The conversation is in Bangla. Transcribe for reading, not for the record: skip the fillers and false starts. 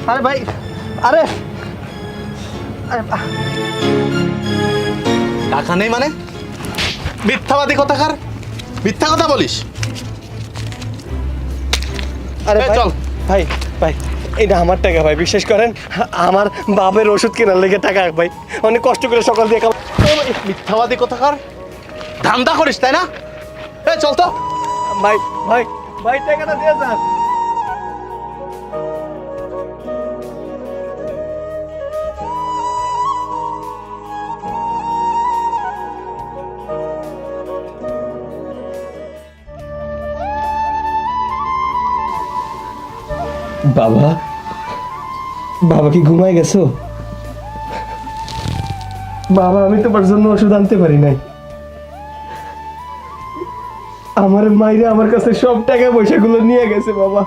আরে ভাই, আরে টাকা নেই মানে? মিথ্যাবাদী কথাকার, মিথ্যা কথা বলিস। আরে এই ভাই, চল। ভাই ভাই এটা আমার টাকা ভাই, বিশ্বাস করেন। আমার বাপের ওষুধ কেনার লেগে টাকা ভাই, অনেক কষ্ট করে সকাল দিয়ে মিথ্যাবাদী কথাকার, ধান্দা করিস তাই না? এই চল তো। ভাই ভাই ভাই টাকাটা দিয়ে যান। বাবা, বাবা কি ঘুমায় গেছো? বাবা, আমি তোমার জন্য ওষুধ আনতে পারি নাই। আমার মাইরে আমার কাছে সব টাকা পয়সাগুলো নিয়ে গেছে বাবা।